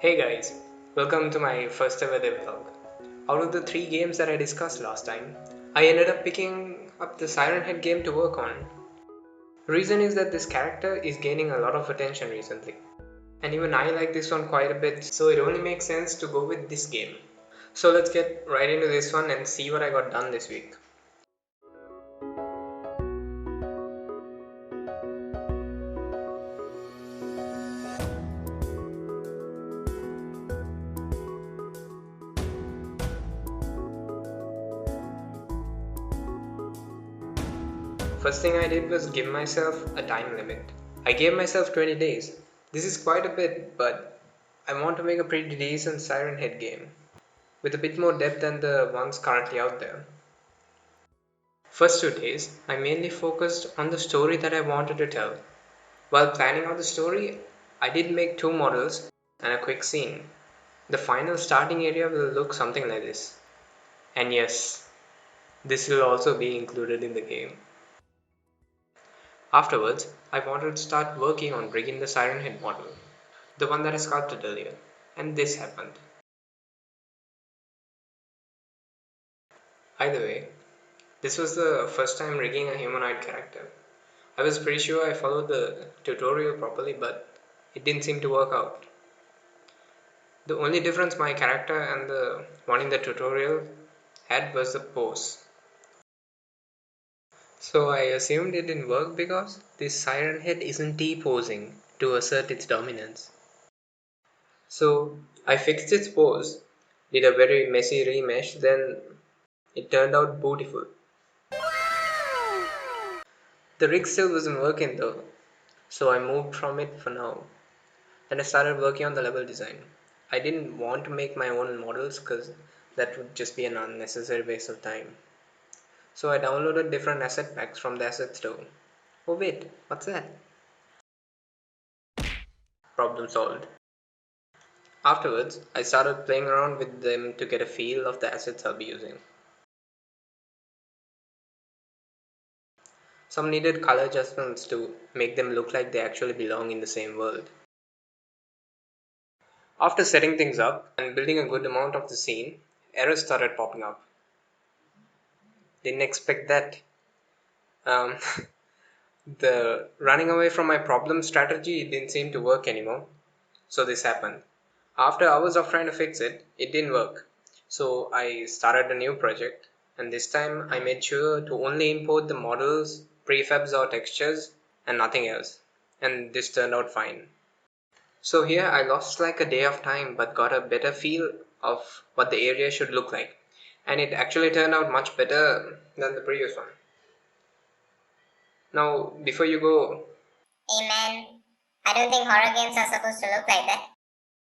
Hey guys, welcome to my first ever Devlog. Out of the 3 games that I discussed last time, I ended up picking up the Sirenhead game to work on. The reason is that this character is gaining a lot of attention recently. And even I like this one quite a bit, so it only makes sense to go with this game. So let's get right into this one and see what I got done this week. First thing I did was give myself a time limit. I gave myself 20 days. This is quite a bit, but I want to make a pretty decent Sirenhead game with a bit more depth than the ones currently out there. First 2 days, I mainly focused on the story that I wanted to tell. While planning out the story, I did make 2 models and a quick scene. The final starting area will look something like this. And yes, this will also be included in the game. Afterwards, I wanted to start working on rigging the Sirenhead model, the one that I sculpted earlier, and this happened. Either way, this was the first time rigging a humanoid character. I was pretty sure I followed the tutorial properly, but it didn't seem to work out. The only difference my character and the one in the tutorial had was the pose. So I assumed it didn't work because this siren head isn't T-posing to assert its dominance. So I fixed its pose, did a very messy remesh, then it turned out beautiful. The rig still wasn't working though, so I moved from it for now. Then I started working on the level design. I didn't want to make my own models because that would just be an unnecessary waste of time. So I downloaded different asset packs from the asset store. Oh wait, what's that? Problem solved. Afterwards, I started playing around with them to get a feel of the assets I'll be using. Some needed color adjustments to make them look like they actually belong in the same world. After setting things up and building a good amount of the scene, errors started popping up. Didn't expect that. Um, the running away from my problem strategy didn't seem to work anymore. So this happened. After hours of trying to fix it, it didn't work. So I started a new project, and this time I made sure to only import the models, prefabs or textures and nothing else. And this turned out fine. So here I lost like a day of time but got a better feel of what the area should look like. And it actually turned out much better than the previous one. Now, before you go, Hey man, I don't think horror games are supposed to look like that.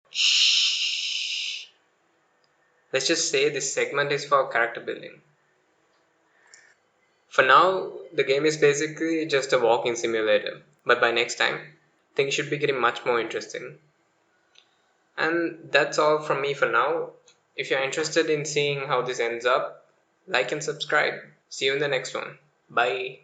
shh. Let's just say this segment is for character building. For now, the game is basically just a walking simulator, but by next time, things should be getting much more interesting. And that's all from me for now. If you're interested in seeing how this ends up, like and subscribe. See you in the next one. Bye.